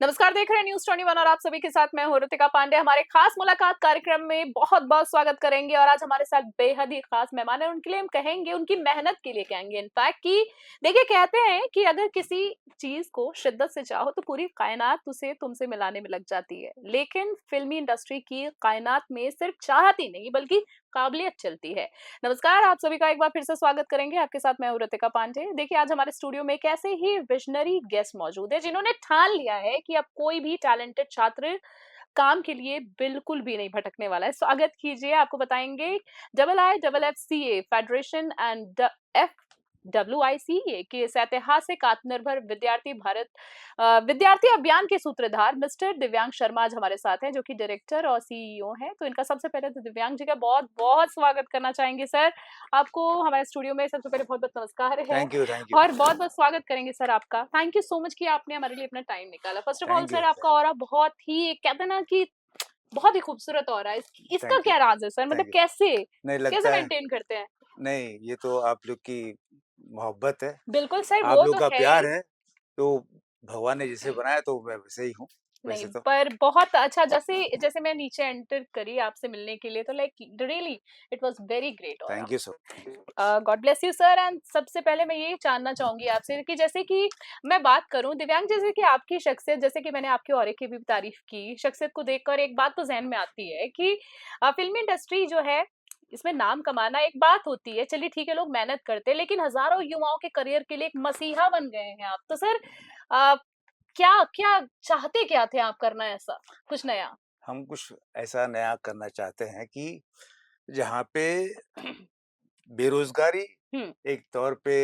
नमस्कार, देख रहे हैं न्यूज़ 21 और आप सभी के साथ मैं हूँ ऋतिका पांडे। हमारे खास मुलाकात कार्यक्रम में बहुत-बहुत स्वागत करेंगे और आज हमारे साथ बेहद ही खास मेहमान हैं। उनके लिए हम कहेंगे, उनकी मेहनत के लिए कहेंगे इनफैक्ट कि देखिए कहते हैं कि अगर किसी चीज़ को शिद्दत से चाहो तो पूरी कायनात उसे तुमसे मिलाने में लग जाती है। लेकिन फ़िल्मी इंडस्ट्री की कायनात में सिर्फ चाहत ही नहीं बल्कि काबिलियत चलती है। नमस्कार, आप सभी का एक बार फिर से स्वागत करेंगे। आपके साथ मैं हूँ ऋतिका पांडे। देखिए आज हमारे स्टूडियो में एक ऐसे ही विज़नरी गेस्ट मौजूद है जिन्होंने ठान लिया है कि अब कोई भी टैलेंटेड छात्र काम के लिए बिल्कुल भी नहीं भटकने वाला है। स्वागत कीजिए, आपको बताएँगे IIFFCA फेडरेशन एंड FWICA के इस ऐतिहासिक आत्मनिर्भर विद्यार्थी अभियान के सूत्रधार मिस्टर दिव्यांग शर्मा आज हमारे साथ हैं, जो कि डायरेक्टर और सीईओ हैं। तो इनका सबसे पहले तो दिव्यांग जी का बहुत-बहुत स्वागत करना चाहेंगे सर। आपको हमारे स्टूडियो में सबसे पहले बहुत-बहुत नमस्कार है थैंक यू, और बहुत-बहुत स्वागत करेंगे सर आपका। थैंक यू सो मच कि आपने हमारे लिए अपना टाइम निकाला। First of all thank you, sir आपका ऑरा बहुत ही कहते हैं ना कि बहुत ही खूबसूरत ऑरा है। इसका थैंक यू, क्या राज़ है सर? मतलब थैंक यू। कैसे नहीं कैसे लगता है मेंटेन करते हैं? नहीं, ये तो आप लोग की मोहब्बत है, बिल्कुल सर, आप वो लोग तो का है ही। प्यार है, तो भगवान ने जिसे बनाया तो मैं वैसे ही हूँ, नहीं, वैसे तो। पर बहुत अच्छा जैसे जैसे मैं नीचे एंटर करी आपसे मिलने के लिए तो like really it was very great aura. Thank you thank you so much. God bless you sir and सबसे पहले मैं ये जानना चाहूँगी आपसे कि जैसे कि मैं बात करूँ दिव्यांग जैसे कि आपकी शख्सियत जैसे कि मैंने आपके ऑरे की भी तारीफ़ की, शख्सियत को देखकर एक बात तो ज़हन में आती है कि फ़िल्मी इंडस्ट्री जो है, इसमें नाम कमाना एक बात होती है, चलिए ठीक है लोग मेहनत करते हैं, लेकिन हज़ारों युवाओं के करियर के लिए एक मसीहा बन गए हैं आप। तो सर अ, क्या क्या चाहते क्या थे आप करना ऐसा? कुछ नया? हम कुछ ऐसा नया करना चाहते हैं कि जहाँ पे बेरोज़गारी हुँ, एक तौर पे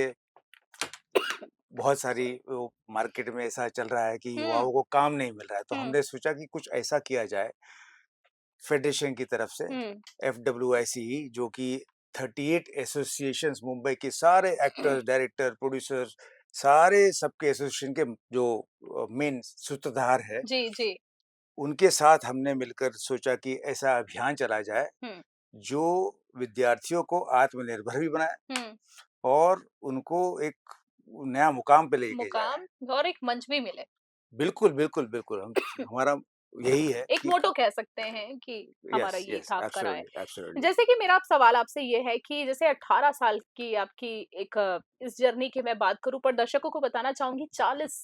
बहुत सारी वो मार्केट में ऐसा चल रहा है कि हुँ, युवाओं को काम नहीं मिल रहा है, तो हुँ, हमने सोचा कि कुछ ऐसा किया जाए फेडरेशन की तरफ से हुँ। एफडब्ल्यूआईसीई जो कि 38 एसोसिएशंस मुंबई के सारे एक्टर्स, डायरेक्टर, प्रोड्यूसर्स सारे सबके एसोसिएशन के जो मेन सूत्रधार है, जी, जी। उनके साथ हमने मिलकर सोचा कि ऐसा अभियान चला जाए हुँ, जो विद्यार्थियों को आत्मनिर्भर भी बनाए हुँ। और उनको एक नया मुकाम पे लेके जाए। मुकाम और एक मंच भी मिले। बिल्कुल, बिल्कुल, बिल्कुल हम हमारा यही है एक कि मोटो कह सकते हैं कि यस, हमारा ये यस, था आपका राय। Absolutely, absolutely. जैसे कि मेरा अब सवाल आपसे ये है कि जैसे 18 साल की आपकी एक इस जर्नी की मैं बात करूँ पर दर्शकों को बताना चाहूँगी 40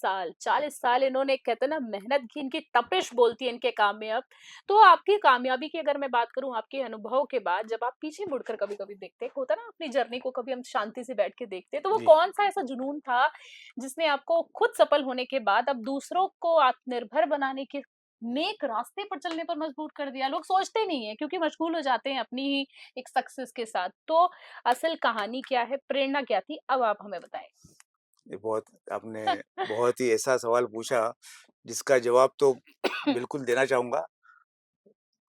साल इन्होंने कहते हैं ना मेहनत की, इनकी तपिश बोलती है इनके काम में अब। तो आपकी कामयाबी की अगर मैं बात करूँ आपके अनुभव के बाद जब आप पीछे मुड़कर कभी-कभी देखते हैं, होता है ना अपनी जर्नी को कभी हम शांति से बैठ के देखते हैं, तो वो जी। कौन-सा ऐसा जुनून था जिसने आपको खुद सफल होने के बाद अब दूसरों को आत्मनिर्भर बनाने की नेक रास्ते पर चलने पर मजबूर कर दिया। लोग सोचते नहीं है क्योंकि मशगूल हो जाते हैं अपनी ही एक सक्सेस के साथ। तो असल कहानी क्या है? प्रेरणा क्या थी? अब आप हमें बताएँ। ये बहुत आपने बहुत ही ऐसा सवाल पूछा जिसका जवाब तो बिल्कुल देना चाहूँगा।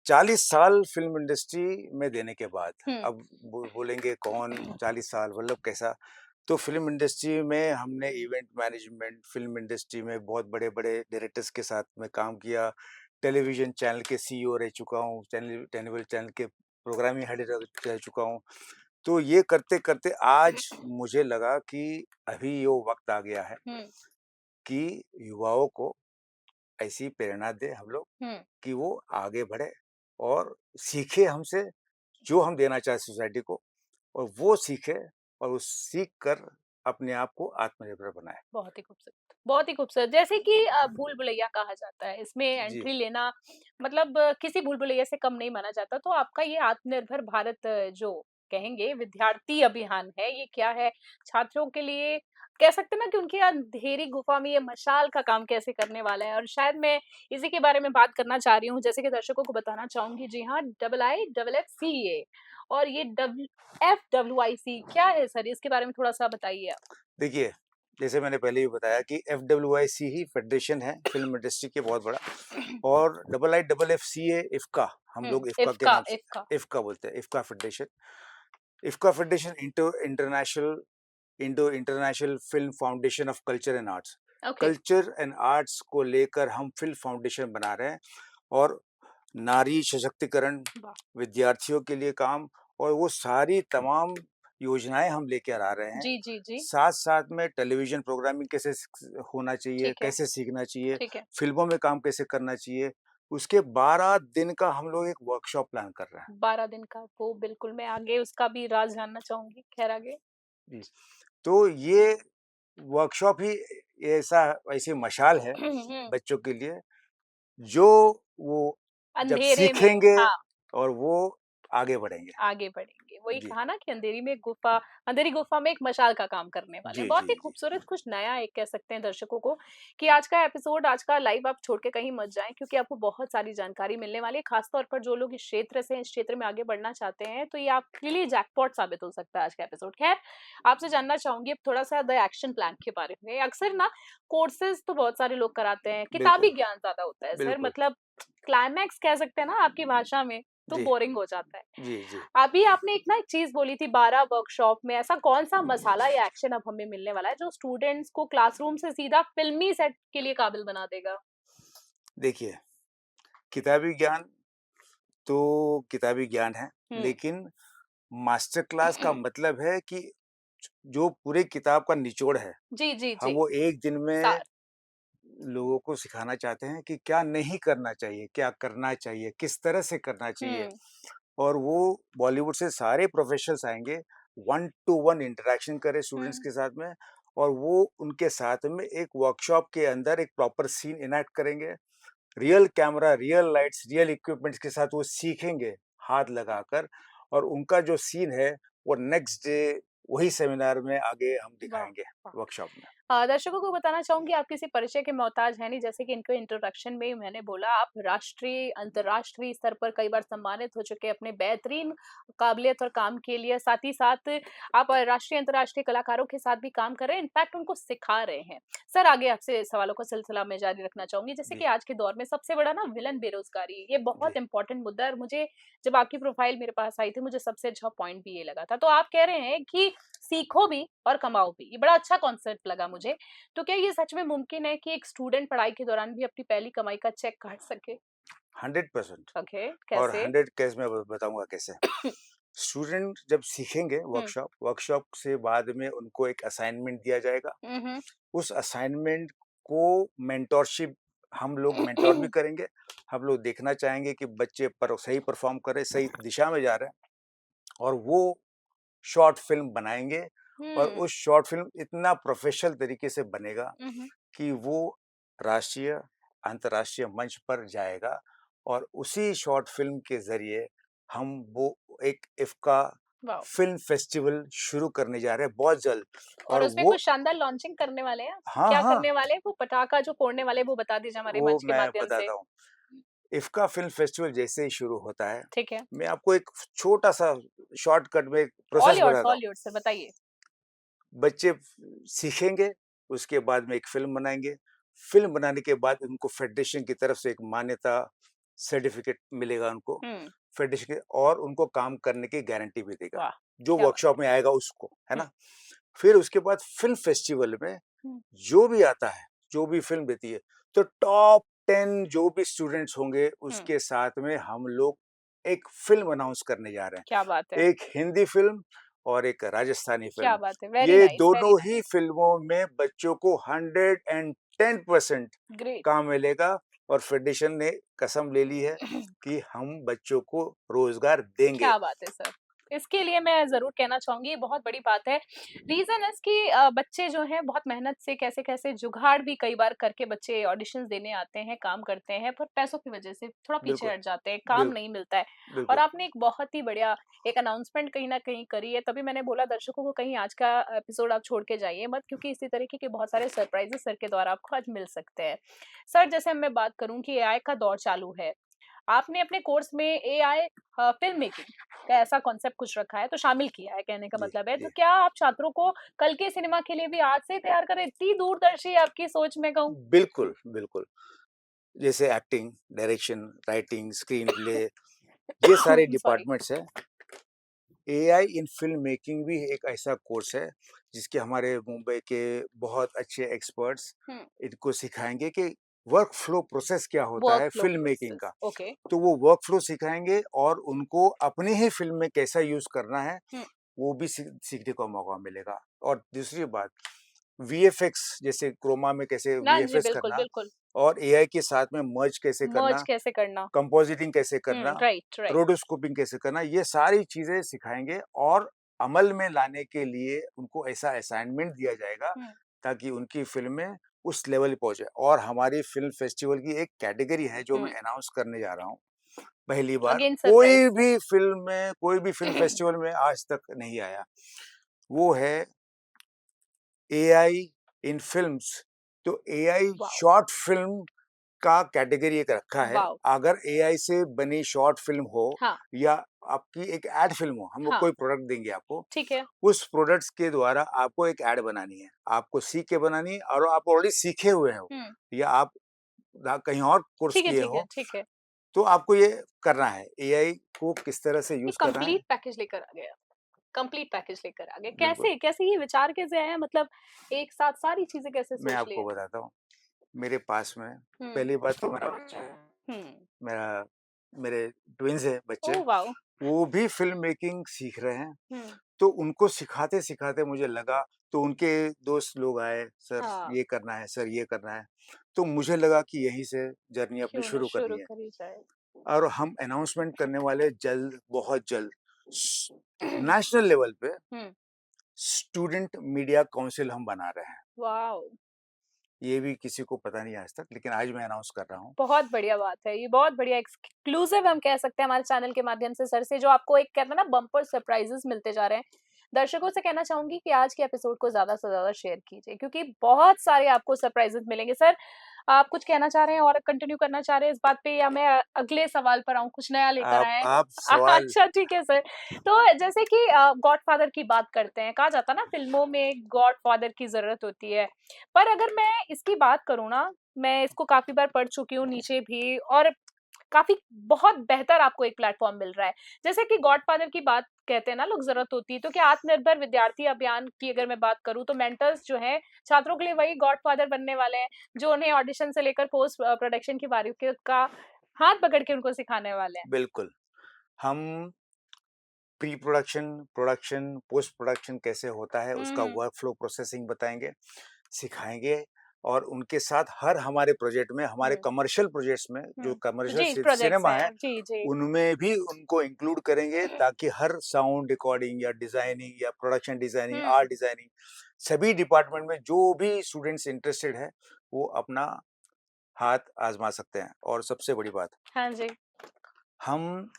40 साल फ़िल्म इंडस्ट्री में देने के बाद हुँ, अब बोलेंगे कौन 40 साल मतलब कैसा? तो फ़िल्म इंडस्ट्री में हमने इवेंट मैनेजमेंट, फ़िल्म इंडस्ट्री में बहुत बड़े-बड़े डायरेक्टर्स के साथ में काम किया। टेलीविज़न चैनल के सीईओ रह चुका हूँ, टेलीविज़न चैनल के प्रोग्रामिंग हेड रह चुका हूँ। तो ये करते-करते आज मुझे लगा कि अभी वो वक़्त आ गया है हुँ, कि युवाओं को ऐसी प्रेरणा दें हम लोग हुँ। कि वो आगे बढ़े और सीखे हमसे जो हम देना चाहें सोसाइटी को और वो सीखे और वो सीख कर अपने आप को आत्मनिर्भर बनाए। बहुत ही खूबसूरत, बहुत ही खूबसूरत। जैसे कि भूल-भुलैया कहा जाता है, इसमें जी। एंट्री लेना मतलब किसी भूल-भुलैया से कम नहीं माना जाता। तो आपका ये आत्मनिर्भर भारत जो कहेंगे विद्यार्थी अभियान है, ये क्या है? छात्रों के लिए कह सकते हैं ना कि उनकी अंधेरी गुफ़ा में ये मशाल का काम कैसे करने वाला है और शायद मैं इसी के बारे में बात करना चाह रही हूँ, जैसे कि दर्शकों को बताना चाहूँगी। जी हाँ, IIFFCA और ये FWIC क्या है सर? इसके बारे में थोड़ा-सा बताइए आप। देखिए, जैसे मैंने पहले भी बताया कि एफडब्ल्यूआईसी ही फेडरेशन है फ़िल्म इंडस्ट्री के बहुत बड़ा और IIFFCA इफ़्का हम हुँ, लोग इफ़्का के इफ़्का नाम से इफ़्का। इफ़्का बोलते हैं, IFCA federation. IFCA federation Indo International film foundation of culture and arts. Okay, culture and arts को लेकर हम फ़िल्म फाउंडेशन बना रहे हैं और नारी सशक्तिकरण, वाह! विद्यार्थियों के लिए काम और वो सारी तमाम योजनाएँ हम लेकर आ रहे हैं। जी, जी, जी। साथ-साथ में टेलीविज़न प्रोग्रामिंग कैसे होना चाहिए, ठीक है, कैसे सीखना चाहिए, ठीक है। फ़िल्मों में काम कैसे करना चाहिए, उसके 12 दिन का हम लोग एक वर्कशॉप प्लान कर रहे हैं। 12 दिन का, वो बिल्कुल मैं आगे उसका भी राज़ जानना चाहूँगी। ख़ैर आगे? जी, तो ये वर्कशॉप ही ऐसा ऐसी मशाल है हुँ, बच्चों के लिए, जो वो जब अंधेरे में सीखेंगे हाँ। और वो आगे बढ़ेंगे। आगे बढ़ेंगे। वही जी, कहा ना कि अंधेरी गुफ़ा में एक मशाल का काम करने वाले हैं। जी, बहुत जी, ही जी। खूबसूरत कुछ नया एक कह सकते हैं दर्शकों को कि आज का एपिसोड, आज का लाइव आप छोड़ के कहीं मत जाएँ क्योंकि आपको बहुत सारी जानकारी मिलने वाली है। ख़ास तौर पर जो लोग इस क्षेत्र से हैं, इस क्षेत्र में आगे बढ़ना चाहते हैं, तो ये आपके लिए जैकपॉट साबित हो सकता है आज का एपिसोड। ख़ैर, आपसे जानना चाहूँगी अब थोड़ा-सा द एक्शन प्लान के बारे में। अक्सर ना कोर्सेज़ तो बहुत सारे लोग कराते हैं, बिल्कुल, किताबी ज्ञान ज़्यादा होता है सर बिल्कुल। मतलब क्लाइमैक्स कह सकते हैं ना आपकी भाषा में, तो जी, बोरिंग हो जाता है। जी, जी। अभी आपने एक चीज़ बोली थी 12 वर्कशॉप में ऐसा कौन-सा मसाला या एक्शन अब हमें मिलने वाला है जो स्टूडेंट्स को क्लासरूम से सीधा फ़िल्मी सेट के लिए काबिल बना देगा? देखिए, किताबी ज्ञान तो किताबी ज्ञान है, हुँ। लेकिन मास्टर क्लास का मतलब है कि जो पूरी किताब का निचोड़ है, जी, जी, हम जी। वो एक दिन में सार लोगों को सिखाना चाहते हैं कि क्या नहीं करना चाहिए, क्या करना चाहिए, किस तरह से करना चाहिए। हुँ, और वो बॉलीवुड से सारे प्रोफेशनल्स आएँगे, वन टू वन इंटरैक्शन करें स्टूडेंट्स हुँ। के साथ में और वो उनके साथ में एक वर्कशॉप के अंदर एक प्रॉपर सीन इनैक्ट करेंगे। Real camera, real lights, real equipments के साथ वो सीखेंगे हाथ लगाकर और उनका जो सीन है, वो नेक्स्ट डे वही सेमिनार में आगे हम वाह! दिखाएँगे वाह! वर्कशॉप में। दर्शकों को बताना चाहूँगी आप किसी परिचय के मोहताज हैं नहीं, जैसे कि इनको इंट्रोडक्शन में ही मैंने बोला आप राष्ट्रीय, अंतर्राष्ट्रीय स्तर पर कई बार सम्मानित हो चुके हैं अपने बेहतरीन काबिलियत और काम के लिए। साथ ही साथ आप राष्ट्रीय, अंतर्राष्ट्रीय कलाकारों के साथ भी काम कर रहे हैं, इनफैक्ट उनको सिखा रहे हैं। सर आगे आपसे सवालों का सिलसिला मैं जारी रखना चाहूँगी, जैसे कि जी, आज के दौर में सबसे बड़ा ना विलन बेरोज़गारी, ये बहुत जी, इम्पोर्टेंट मुद्दा है और मुझे जब आपकी प्रोफाइल मेरे पास आई थी, मुझे सबसे अच्छा पॉइंट भी ये लगा था। तो आप कह रहे हैं कि सीखो भी और कमाओ भी, ये बड़ा अच्छा कॉन्सेप्ट लगा मुझे। तो क्या ये सच में मुमकिन है कि एक स्टूडेंट पढ़ाई के दौरान भी अपनी पहली कमाई का चेक काट सके? 100% ओके, और कैसे? 100 केस मैं ब बताऊँगा कैसे। स्टूडेंट जब सीखेंगे हुँ। वर्कशॉप से बाद में उनको एक असाइनमेंट दिया जाएगा। हुँ, हुँ। उस असाइनमेंट को मेंटरशिप हम लोग मेंटर भी करेंगे। हम लोग देखना चाहेंगे कि बच्चे पर सही परफ़ॉर्म कर रहे हैं, सही दिशा में जा रहे हैं और वो शॉर्ट फ़िल्म बनाएँगे और हुँ। उस शॉर्ट फ़िल्म इतना प्रोफ़ेशनल तरीके से बनेगा हुँ, हुँ। कि वो राष्ट्रीय, अंतर्राष्ट्रीय मंच पर जाएगा और उसी शॉर्ट फ़िल्म के ज़रिए हम वो एक इफ़्का वाओ! फ़िल्म फेस्टिवल शुरू करने जा रहे हैं बहुत जल्द और और उसमें वो कुछ शानदार लॉन्चिंग करने वाले हैं आप? हाँ, क्या हाँ, करने वाले हैं? वो पटाखा जो फोड़ने वाले हैं, वो बता दीजिए हमारे वो मंच के मैं माध्यम से। बताता हूँ। इफ़्का फ़िल्म फेस्टिवल जैसे ही शुरू होता है, ठीक है। मैं आपको एक छोटा-सा शॉर्टकट में प्रोसेस बताता हूँ। ऑल योर्स सर बताइए। बच्चे सीखेंगे, उसके बाद में एक फ़िल्म बनाएँगे। फ़िल्म बनाने के बाद उनको फेडरेशन की तरफ से एक मान्यता सर्टिफ़िकेट मिलेगा उनको। हुँ। फेडरेशन के और उनको काम करने की गारंटी भी देगा, वाह! जो क्या बात है। वर्कशॉप में आएगा उसको, है हुँ, ना? फिर उसके बाद फ़िल्म फेस्टिवल में हुँ, जो भी आता है, जो भी फ़िल्म देती है, तो टॉप 10 जो भी स्टूडेंट्स होंगे, हुँ। उसके साथ में हम लोग एक फ़िल्म अनाउंस करने जा रहे क्या बात है। हैं। एक हिंदी फ़िल्म और एक राजस्थानी क्या फ़िल्म। बात है। वेरी ये नाइस, वेरी दोनों ही नाइस। फ़िल्मों में बच्चों को 110% ग्रेट। काम मिलेगा और फेडरेशन ने कसम ले ली है कि हम बच्चों को रोज़गार देंगे। क्या बात है सर! इसके लिए मैं ज़रूर कहना चाहूँगी ये बहुत बड़ी बात है। रीज़न इज़ कि बच्चे जो हैं बहुत मेहनत से कैसे-कैसे जुगाड़ भी कई बार करके बच्चे ऑडिशंस देने आते हैं, काम करते हैं, पर पैसों की वज़ह से थोड़ा पीछे बिल्कुल, हट जाते हैं, काम बिल नहीं मिलता है। और बिल्कुल, आपने एक बहुत ही बढ़िया एक अनाउंसमेंट कहीं न कहीं करी है, तभी मैंने बोला दर्शकों को कहीं आज का एपिसोड आप छोड़ के जाइए मत क्योंकि इसी तरीके के बहुत सारे सरप्राइज़ेज़ सर के द्वारा आपको आज मिल सकते हैं। सर जैसे मैं बात करूँ कि एआई का दौर चालू है। आपने अपने कोर्स में एआई फ़िल्म मेकिंग का ऐसा कॉन्सेप्ट कुछ रखा है, तो शामिल किया है कहने का जी, मतलब है। तो जी। क्या आप छात्रों को कल के सिनेमा के लिए भी आज से ही तैयार करें? इतनी दूरदर्शी है आपकी सोच मैं कहूँ। बिल्कुल, बिल्कुल। जैसे acting, direction, writing, screen play ये सारे सॉरी। डिपार्टमेंट्स हैं। एआई इन फ़िल्म मेकिंग भी एक ऐसा कोर्स है, जिसके हमारे मुंबई के बहुत अच्छे एक्सपर्ट्स हुँ, इनको सिखाएँगे कि वर्क फ्लो प्रोसेस क्या होता वर्क है फ्लो फ़िल्म मेकिंग प्रोसेस, का। ओके। तो वो वर्क फ्लो सिखाएँगे और उनको अपनी ही फ़िल्म में कैसा यूज़ करना है, हुँ, वो भी सीखने का मौका मिलेगा। और दूसरी बात, वीएफएक्स जैसे क्रोमा में कैसे ना जी, वीएफएक्स बिल्कुल, करना बिल्कुल। और एआई के साथ में मर्ज कैसे मर्ज करना, कैसे करना। कंपोजिटिंग कैसे करना, राइट, राइट। रोडोस्कोपिंग कैसे करना, ये सारी चीज़ें सिखाएँगे और अमल में लाने के लिए उनको ऐसा असाइनमेंट दिया जाएगा हुँ, ताकि उनकी फ़िल्में उस लेवल पे पहुँचे। और हमारी फ़िल्म फेस्टिवल की एक कैटेगरी है जो मैं हुँ। अनाउंस करने जा रहा हूँ। पहली बार अगेन सरप्राइज़। कोई भी फ़िल्म फेस्टिवल में आज तक नहीं आया। वो है एआई इन फ़िल्म्स। तो एआई वाओ! शॉर्ट फ़िल्म का कैटेगरी एक रखा है। वाओ! अगर एआई से बनी शॉर्ट फ़िल्म हो हाँ, या आपकी एक एड फ़िल्म हो, हम लोग हाँ, कोई प्रोडक्ट देंगे आपको, ठीक है। उस प्रोडक्ट्स के द्वारा आपको एक एड बनानी है। आपको सीख के बनानी है और आप ऑलरेडी सीखे हुए हो हुँ, या आप कहीं और कोर्स ठीक है, किए ठीक है, हो, ठीक है। तो आपको ये करना है। एआई को किस तरह से एक यूज़ करना है। कंप्लीट पैकेज लेकर आ गए आप। कंप्लीट पैकेज लेकर आ गए। बिल्कुल, कैसे कैसे ये विचार कैसे आया, मतलब एक साथ सारी चीज़ें कैसे मैं सोच आपको लिए? बताता हूँ। मेरे पास में हुँ, पहली बात तो मेरा बच्चा है। हुँ। मेरा मेरे ट्विन्स हैं बच्चे, ओह वाओ! वो भी फ़िल्म मेकिंग सीख रहे हैं। हुँ, तो उनको सिखाते-सिखाते मुझे लगा, तो उनके दोस्त लोग आए, "सर हाँ, ये करना है, सर ये करना है।" तो मुझे लगा कि यहीं से जर्नी अपनी क्यों ना शुरू करनी शुरू है करी जाए। और हम अनाउंसमेंट करने वाले जल्द, बहुत जल्द स नेशनल लेवल पे हुँ, स्टूडेंट मीडिया काउंसिल हम बना रहे हैं। वाओ! ये भी किसी को पता नहीं आज तक, लेकिन आज मैं अनाउंस कर रहा हूँ। बहुत बढ़िया बात है। ये बहुत बढ़िया एक्सक्लूसिव हम कह सकते हैं हमारे चैनल के माध्यम से सर से, जो आपको एक कहते हैं ना बम्पर सरप्राइज़ेज़ मिलते जा रहे हैं। दर्शकों से कहना चाहूँगी कि आज के एपिसोड को ज़्यादा से ज़्यादा शेयर कीजिए, क्योंकि बहुत सारे आपको सरप्राइज़ेज़ मिलेंगे। सर, आप कुछ कहना चाह रहे हैं और कंटिन्यू करना चाह रहे हैं इस बात पे, या मैं अगले सवाल पर आऊँ, कुछ नया लेकर आए हैं? आप सवाल अच्छा ठीक है सर। तो जैसे कि गॉडफ़ादर की बात करते हैं, कहा जाता है ना फ़िल्मों में गॉडफ़ादर की ज़रूरत होती है। पर अगर मैं इसकी बात करूँ ना, मैं इसको काफ़ी बार पढ़ चुकी हूँ नीचे भी, और काफ़ी बहुत बेहतर आपको एक प्लेटफ़ॉर्म मिल रहा है। जैसे कि गॉडफ़ादर की बात कहते हैं ना लोग, ज़रूरत होती है, तो क्या आत्मनिर्भर विद्यार्थी अभियान की अगर मैं बात करूँ, तो मेंटर्स जो हैं, छात्रों के लिए वही गॉडफ़ादर बनने वाले हैं, जो उन्हें ऑडिशन से लेकर पोस्ट प्रोडक्शन की बारीकियों का हाथ पकड़ के उनको सिखाने वाले हैं। बिल्कुल, हम pre production, production, post production कैसे होता है, हुँ, उसका हुँ, वर्कफ़्लो प्रोसेसिंग बताएँगे, सिखाएँगे और उनके साथ हर हमारे प्रोजेक्ट में, हमारे हुँ, कमर्शियल प्रोजेक्ट्स में, जो हुँ। कमर्शियल जी, प्रोजेक्ट्स सिनेमा है, हैं। जी, जी। उनमें भी उनको इंक्लूड करेंगे ताकि हर साउंड रिकॉर्डिंग या डिज़ाइनिंग या प्रोडक्शन डिज़ाइनिंग, हुँ, आर्ट डिज़ाइनिंग, सभी डिपार्टमेंट में जो भी स्टूडेंट्स इंटरेस्टेड हैं, वो अपना हाथ आज़मा सकते हैं। और सबसे बड़ी बात, हाँ जी, हम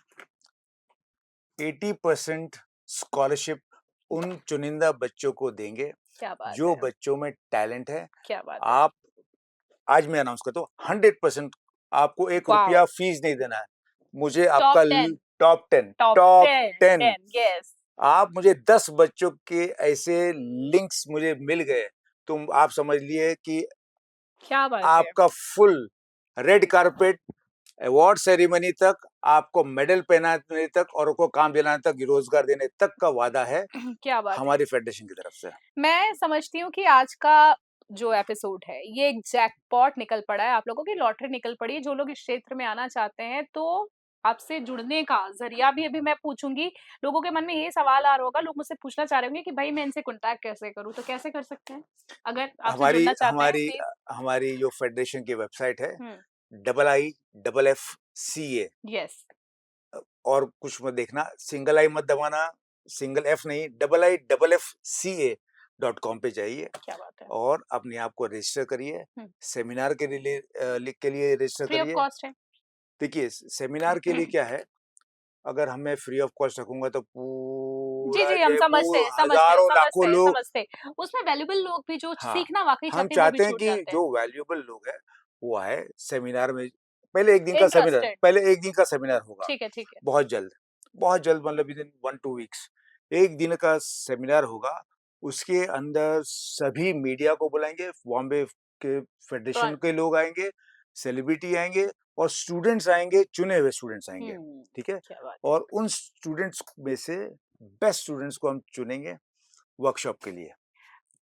80% स्कॉलरशिप उन चुनिंदा बच्चों को देंगे, क्या बात जो है! बच्चों में टैलेंट है। क्या बात है! आप आज मैं अनाउंस करता हूँ 100% आपको वॉव! ₹1 फीस नहीं देना है। मुझे टॉप आपका 10, टॉप 10 टॉप टॉप 10, 10 10 येस। आप मुझे 10 बच्चों के ऐसे लिंक्स मुझे मिल गए, तो आप समझ लिए कि क्या बात है! आपका full red carpet award ceremony तक, आपको मेडल पहनाने तक और उनको काम दिलाने तक, रोज़गार देने तक का वादा है क्या बात है! हमारी फेडरेशन की तरफ से। मैं समझती हूँ कि आज का जो एपिसोड है, ये एक जैकपॉट निकल पड़ा है, आप लोगों की लॉटरी निकल पड़ी है। जो लोग इस क्षेत्र में आना चाहते हैं, तो आपसे जुड़ने का ज़रिया भी अभी मैं पूछूँगी। लोगों के मन में ये सवाल आ रहा होगा, लोग मुझसे पूछना चाह रहे होंगे कि भई मैं इनसे कॉन्टैक्ट कैसे करूँ? तो कैसे कर सकते हैं? अगर आपसे हमारी जुड़ना चाहते हैं, हमारी प्लीज़? हमारी जो फेडरेशन की वेबसाइट है, हुँ, IIFFCA। येस, और कुछ मत देखना, सिंगल आई मत दबाना, सिंगल एफ नहीं, IIFFCA.com पे जाइए क्या बात है! और अपने आप को रजिस्टर करिए। हुँ, सेमिनार के लिए रजिस्टर फ्री ऑफ करिए। कॉस्ट है। देखिए, सेमिनार के लिए क्या है, अगर हम मैं फ्री ऑफ कॉस्ट रखूँगा तो जी, पूरा जी, हम समझते जयपुर हैं, समझते हैं, हज़ारों समझते लाखों हैं, लोग। समझते हैं। उसमें वैल्यूएबल लोग भी जो हाँ, सीखना वाक़ई हम चाहते हैं, वो भी चाहते हैं छूट कि जाते हैं। जो वैल्यूएबल लोग हैं, वो आए सेमिनार में। पहले 1 दिन का सेमिनार इंटरेस्टेड। पहले 1 दिन का सेमिनार होगा, ठीक है, ठीक है। बहुत जल्द मतलब विदिन 1-2 वीक्स 1 दिन का सेमिनार होगा। उसके अंदर सभी मीडिया को बुलाएँगे, बॉम्बे के फेडरेशन गॉट के लोग आएँगे, सेलिब्रिटी आएँगे और स्टूडेंट्स आएँगे, चुने हुए स्टूडेंट्स आएँगे, हुँ, ठीक है? क्या बात है! और उन स्टूडेंट्स में से बेस्ट स्टूडेंट्स को हम चुनेंगे वर्कशॉप के लिए।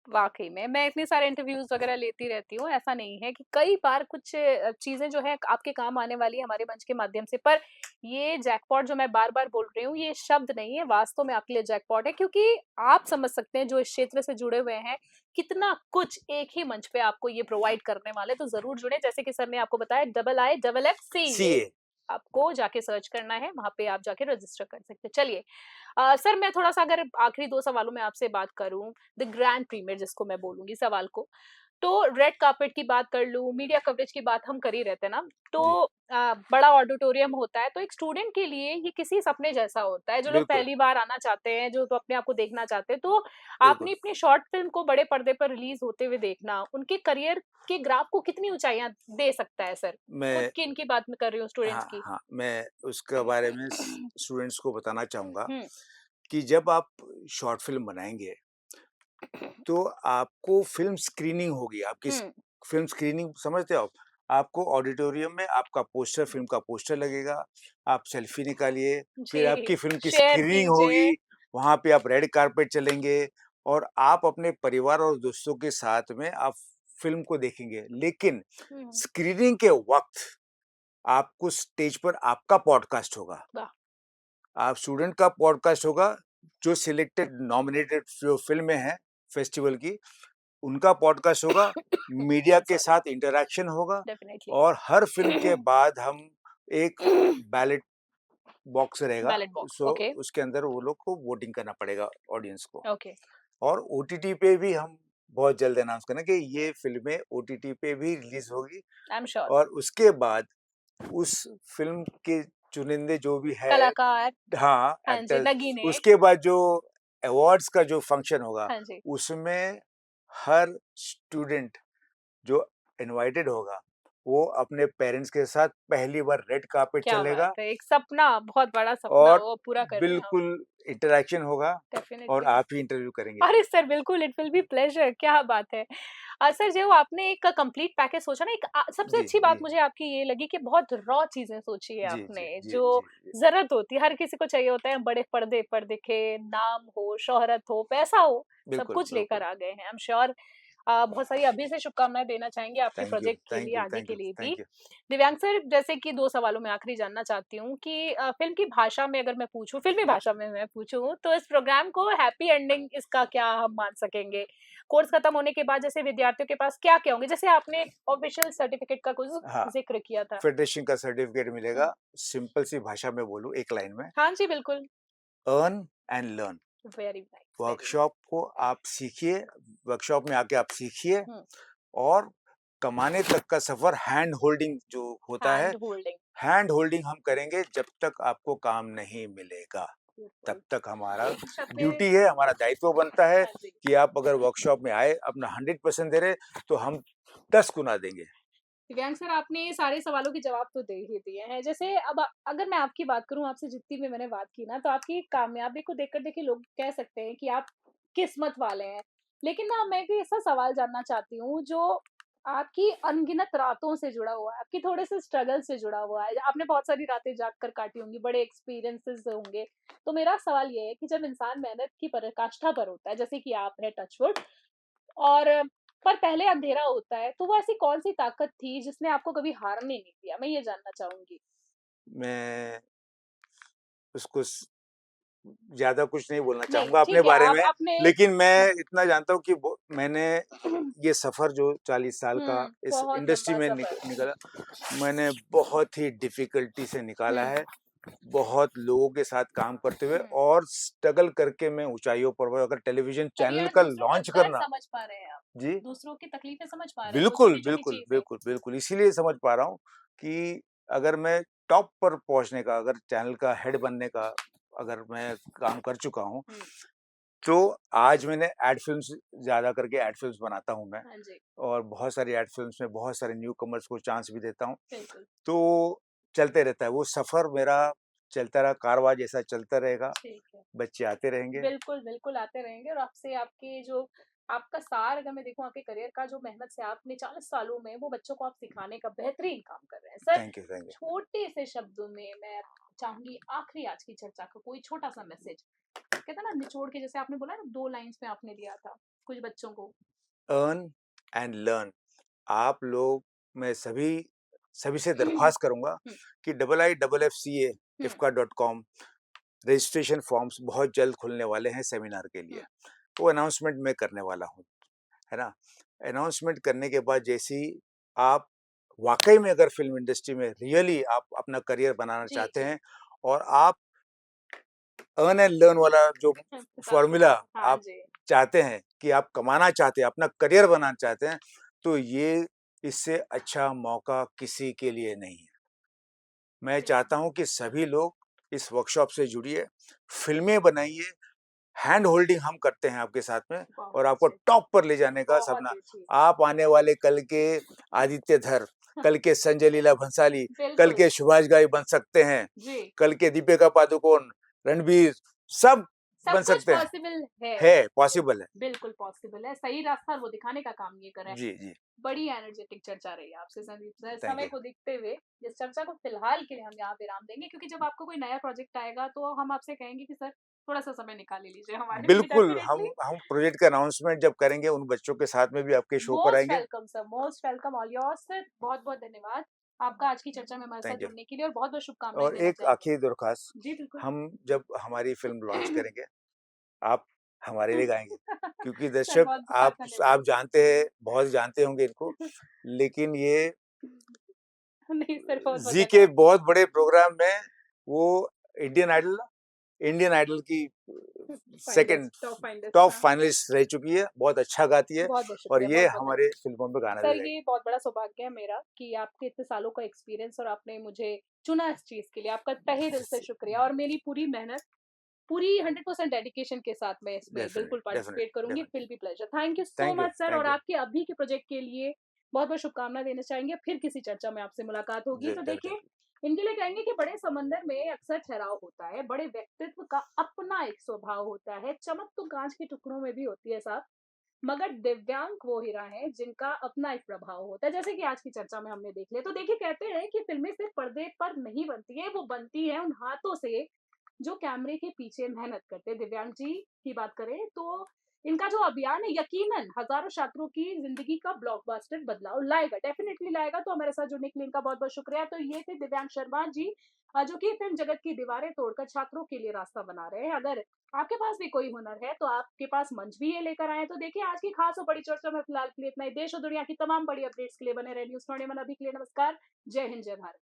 वाक़ई में, मैं इतने सारे इंटरव्यूज़ वग़ैरह लेती रहती हूँ, ऐसा नहीं है कि कई बार कुछ चीज़ें जो हैं आपके काम आने वाली है हमारे मंच के माध्यम से, पर ये जैकपॉट जो मैं बार-बार बोल रही हूँ, ये शब्द नहीं है, वास्तव में आपके लिए जैकपॉट है, क्योंकि आप समझ सकते हैं जो इस क्षेत्र से जुड़े हुए हैं, कितना कुछ एक ही मंच पे आपको ये प्रोवाइड करने वाले हैं, तो ज़रूर जुड़ें। जैसे कि सर ने आपको बताया IIFFC सीए। आपको जाके सर्च करना है, वहाँ पे आप जाके रजिस्टर कर सकते हैं। चलिए सर मैं थोड़ा-सा अगर आखिरी 2 सवालों में आपसे बात करूँ, द ग्रैंड प्रीमियर जिसको मैं बोलूँगी सवाल को, तो रेड कार्पेट की बात कर लूँ, मीडिया कवरेज की बात हम कर ही रहते हैं ना, जी, तो बड़ा ऑडिटोरियम होता है, तो एक स्टूडेंट के लिए ये किसी सपने जैसा होता है, जो लोग बिल्कुल, पहली बार आना चाहते हैं, जो तो अपने आप को देखना चाहते हैं, तो आपने बिल्कुल। अपनी शॉर्ट फ़िल्म को बड़े पर्दे पर रिलीज़ होते हुए देखना, उनके करियर के ग्राफ को कितनी ऊँचाइयाँ दे सकता है सर? खुद मैं की इनकी बात मैं कर रही हूँ स्टूडेंट्स हाँ, की। हाँ, मैं उसके बारे में स्टूडेंट्स को बताना चाहूँगा हुँ, कि जब आप शॉर्ट फ़िल्म बनाएँगे, तो आपको फ़िल्म स्क्रीनिंग होगी। आपकी स हुँ, फ़िल्म स्क्रीनिंग समझते हो आप? आपको ऑडिटोरियम में आपका पोस्टर फ़िल्म का पोस्टर लगेगा, आप सेल्फ़ी निकालिए, फिर जी, आपकी फ़िल्म की शेयर स्क्रीनिंग कीजिए। होगी, वहाँ पे आप रेड कार्पेट चलेंगे और आप अपने परिवार और दोस्तों के साथ में आप फ़िल्म को देखेंगे। लेकिन हुँ, स्क्रीनिंग के वक़्त आपको स्टेज पर आपका पॉडकास्ट होगा। वाह! आप स्टूडेंट का पॉडकास्ट होगा, जो सिलेक्टेड नॉमिनेटेड जो फ़िल्में हैं फेस्टिवल की, उनका पॉडकास्ट होगा, मीडिया के सॉरी, साथ इंटरैक्शन होगा डेफिनिटली। और हर फ़िल्म के बाद हम एक बैलेट बॉक्स रहेगा, बैलेट बॉक्स, सो ओके, उसके अंदर वो लोग को वोटिंग करना पड़ेगा ऑडियंस को। ओके, और ओटीटी पे भी हम बहुत जल्द अनाउंस करेंगे कि ये फ़िल्में ओटीटी पे भी रिलीज़ होगी आई एम श्योर। और उसके बाद उस फ़िल्म के चुनिंदे जो भी है कलाकार, हाँ, हाँ जी, एक्टर्स नगीने, उसके बाद जो अवार्ड्स का जो फंक्शन होगा, हाँ जी। उसमें हर स्टूडेंट जो इनवाइटेड होगा, वो अपने पेरेंट्स के साथ पहली बार रेड कार्पेट क्या बात चलेगा है! एक सपना, बहुत बड़ा सपना और वो पूरा कर रहे हैं हम, बिल्कुल इंटरैक्शन होगा और डेफिनिटली। आप ही इंटरव्यू करेंगे। अरे सर बिल्कुल, इट विल बी प्लेज़र, क्या बात है। सर जो आपने एक कंप्लीट पैकेज सोचा ना, एक सबसे जी, अच्छी बात जी। मुझे आपकी ये लगी कि बहुत रॉ चीज़ें सोची है जी, जी, आपने, जी, जो जी, जी। ज़रूरत होती है, हर किसी को चाहिए होता है बड़े पर्दे पर दिखे, नाम हो, शोहरत हो, पैसा हो, सब बिल्कुल, कुछ लेकर बिल्कुल। आ गए हैं। आई एम श्योर बहुत सारी अभी से शुभकामनाएँ देना चाहेंगे आपके थैंक यू, प्रोजेक्ट के लिए, थैंक यू, आगे थैंक के यू, लिए भी। Thank you. दिव्यांग सर, जैसे कि 2 सवालों में आखिरी जानना चाहती हूँ कि फ़िल्म की भाषा में अगर मैं पूछूँ, फ़िल्मी भाषा में मैं पूछूँ, तो इस प्रोग्राम को हैप्पी एंडिंग इसका क्या हम मान सकेंगे? कोर्स खत्म होने के बाद जैसे विद्यार्थियों के पास क्या-क्या होंगे? जैसे आपने ऑफ़िशियल सर्टिफ़िकेट का कुछ हाँ, ज़िक्र किया था। फेडरेशन का सर्टिफिकेट हुँ। मिलेगा, सिंपल सी भाषा में बोलूँ एक लाइन में, हाँ जी, बिल्कुल। Earn and learn. Very nice, very workshop को आप सीखिए, वर्कशॉप में आके आप सीखिए हुँ, और कमाने तक का सफ़र हैंड होल्डिंग जो होता है, हैंड होल्डिंग, हैंड होल्डिंग हम करेंगे जब तक आपको काम नहीं मिलेगा। तब बिल्कुल। तक हमारा शब्दे ड्यूटी है, हमारा दायित्व बनता है हाँ जी। कि आप अगर वर्कशॉप में आए, अपना 100% दे रहे, तो हम 10 गुना देंगे। दिव्यांग सर आपने सारे सवालों के जवाब तो दे ही दिए हैं। जैसे अब अगर मैं आपकी बात करूँ, आपसे जितनी भी मैंने बात की ना, तो आपकी कामयाबी को देखकर देखिए लोग कह सकते हैं कि आप किस्मत वाले हैं। लेकिन ना मैं भी ऐसा सवाल जानना चाहती हूँ जो आपकी अनगिनत रातों से जुड़ा हुआ है, आपकी थोड़े-से स्ट्रगल से जुड़ा हुआ है। आपने बहुत सारी रातें जाग कर काटी होंगी, बड़े एक्सपीरियंसेस होंगे। तो मेरा सवाल ये है कि जब इंसान मेहनत की पराकाष्ठा पर होता है, जैसे कि आप हैं टच वुड, और पर पहले अंधेरा होता है, तो वो ऐसी कौन-सी ताकत थी जिसने आपको कभी हारने नहीं दिया? मैं ये जानना चाहूँगी। मैं उसको ज़्यादा कुछ नहीं बोलना नहीं, चाहूँगा अपने ठीक है, बारे आप में, आपने लेकिन मैं इतना जानता हूँ कि वो मैंने ये सफ़र जो 40 साल का इस बहुत इंडस्ट्री लंबा में सफ़र। निकला, मैंने बहुत ही डिफ़िकल्टी से निकाला हुँ, है। बहुत लोगों के साथ काम करते हुए हुँ। और स्ट्रगल करके मैं ऊँचाइयों पर हुआ। अगर टेलीविज़न तभी चैनल आज का दूसरों का लॉन्च दर्द करना समझ पा रहे हैं आप। जी, दूसरों की तकलीफ़ें समझ पा रहे हैं, जो बिल्कुल, छोटी-छोटी बिल्कुल, चीज़ है। बिल्कुल, बिल्कुल। इसीलिए समझ पा रहा हूँ कि अगर मैं टॉप पर पहुँचने का, अगर चैनल का हेड बनने का अगर मैं काम कर चुका हूँ, हुँ, तो आज मैंने एड फ़िल्म्स ज़्यादा करके एड फ़िल्म्स बनाता हूँ मैं हाँ जी, और बहुत सारी एड फ़िल्म्स में बहुत सारे न्यू कमर्स को चांस भी देता हूँ। बिल्कुल, तो चलते रहता है, वो सफ़र मेरा चलता रहा, कारवां जैसा चलता रहेगा, ठीक है। बच्चे आते रहेंगे। बिल्कुल, बिल्कुल आते रहेंगे, और आपसे आपके जो आपका सार अगर मैं देखूँ आपके करियर का, जो मेहनत से आपने 40 सालों में वो बच्चों को आप सिखाने का बेहतरीन काम कर रहे हैं। Sir, thank you, thank you. छोटे से शब्दों में मैं चाहूँगी आखिरी आज की चर्चा का कोई छोटा-सा मैसेज, कहते हैं ना निचोड़ के, जैसे आपने बोला ना 2 लाइन्स में आपने दिया था कुछ बच्चों को। Earn and learn. आप लोग मैं सभी सभी से दरख्वास्त करूँगा हुँ, कि IIFFCA हुँ, ifca.com रजिस्ट्रेशन फॉर्म्स बहुत जल्द खुलने वाले हैं सेमिनार के लिए। हुँ, वो अनाउंसमेंट मैं करने वाला हूँ, है ना? अनाउंसमेंट करने के बाद जैसे ही आप वाक़ई में अगर फ़िल्म इंडस्ट्री में रियली आप अपना करियर बनाना जी, चाहते जी। हैं और आप अर्न एंड लर्न वाला जो हिसाब फ़ॉर्मूला किताब, हाँ आप जी। चाहते हैं कि आप कमाना चाहते हैं, अपना करियर बनाना चाहते हैं, तो ये इससे अच्छा मौका किसी के लिए नहीं है। मैं जी, चाहता हूँ कि सभी लोग इस वर्कशॉप से जुड़िए, फ़िल्में बनाइए, हैंड होल्डिंग हम करते हैं आपके साथ में बहुत और आपको अच्छे, टॉप पर ले जाने का बहुत सपना। ही अच्छी। आप आने वाले कल के आदित्य धर, कल के संजय लीला भंसाली, कल बिल्कुल, के सुभाष घाई बन सकते हैं, जी, कल के दीपिका पादुकोण, रणबीर सब सब बन कुछ सकते हैं। पॉसिबल है। पॉसिबल है। बिल्कुल पॉसिबल है, सही रास्ता वो दिखाने का काम ये कर रहा है। जी, जी। बड़ी एनर्जेटिक चर्चा रही आपसे संदीप सर। थैंक समय यू। को देखते हुए इस चर्चा को फिलहाल के लिए हम यहाँ विराम देंगे क्योंकि जब आपको कोई नया प्रोजेक्ट आएगा तो हम आपसे कहेंगे कि सर थोड़ा-सा समय निकाल लीजिए हमारे लिए बिल्कुल, डेफिनिटली। हम प्रोजेक्ट का अनाउंसमेंट जब करेंगे उन बच्चों के साथ में भी आपके शो पर मोस्ट आएँगे। Welcome sir, most welcome all yours sir. बहुत-बहुत धन्यवाद आपका आज की चर्चा में हमारे साथ थैंक यू। जुड़ने के लिए और बहुत-बहुत शुभकामनाएँ और देना एक चाहेंगे। आखिरी दरख्वास्त, जी, बिल्कुल। हम जब हमारी फ़िल्म लॉन्च करेंगे, आप हमारे लिए गाएँगे। क्योंकि सर दर्शक बहुत-बहुत आप धन्यवाद। जानते हैं, बहुत जानते होंगे इनको, लेकिन ये नहीं सर, बहुत-बहुत ज़ी के धन्यवाद। बहुत बड़े प्रोग्राम में वो इंडियन आइडल इंडियन आइडल की second finalist, top finalist top हाँ। फाइनलिस्ट रह चुकी है, बहुत अच्छा गाती है बहुत-बहुत और शुक्रिया, ये बहुत-बहुत हमारे धन्यवाद। फ़िल्मों में गाना भी सर गाएगी। ये बहुत बड़ा सौभाग्य है मेरा कि आपके इतने सालों का एक्सपीरियंस और आपने मुझे चुना इस चीज़ के लिए। आपका तहे दिल से शुक्रिया और मेरी पूरी मेहनत, पूरी 100% डेडिकेशन के साथ मैं इसमें बिल्कुल पार्टिसिपेट करूँगी। It will definitely. Be pleasure. Thank you so much sir और थैंक यू। आपके अभी के प्रोजेक्ट के लिए बहुत-बहुत शुभकामनाएँ देना चाहेंगे। फिर किसी चर्चा में आपसे मुलाकात होगी। जी, तो थैंक देखिए, इनके लिए कहेंगे कि बड़े समंदर में अक्सर ठहराव होता है, बड़े व्यक्तित्व का अपना एक स्वभाव होता है, चमक तो काँच के टुकड़ों में भी होती है साहब। मगर दिव्यांग वो हीरा हैं जिनका अपना एक प्रभाव होता है, जैसे कि आज की चर्चा में हमने देख लिया। तो देखिए कहते हैं कि फ़िल्में सिर्फ़ पर्दे पर नहीं बनती हैं, वो बनती हैं उन हाथों से जो कैमरे के पीछे मेहनत करते हैं। दिव्यांग जी की बात करें तो इनका जो अभियान है यकीनन हज़ारों छात्रों की ज़िंदगी का ब्लॉकबस्टर बदलाव लाएगा, डेफ़िनिटली लाएगा। तो हमारे साथ जुड़ने के लिए इनका बहुत-बहुत शुक्रिया। तो ये थे दिव्यांग शर्मा जी जो कि फ़िल्म जगत की दीवारें तोड़कर छात्रों के लिए रास्ता बना रहे हैं। अगर आपके पास भी कोई हुनर है तो आपके पास मंच भी ये लेकर आए हैं। तो देखिए आज की खास और बड़ी चर्चा में फिलहाल के लिए इतना ही। देश और दुनिया की तमाम बड़ी अपडेट्स के लिए बने रहिए न्यूज़ 21 अभी के लिए नमस्कार। जय हिंद, जय भारत।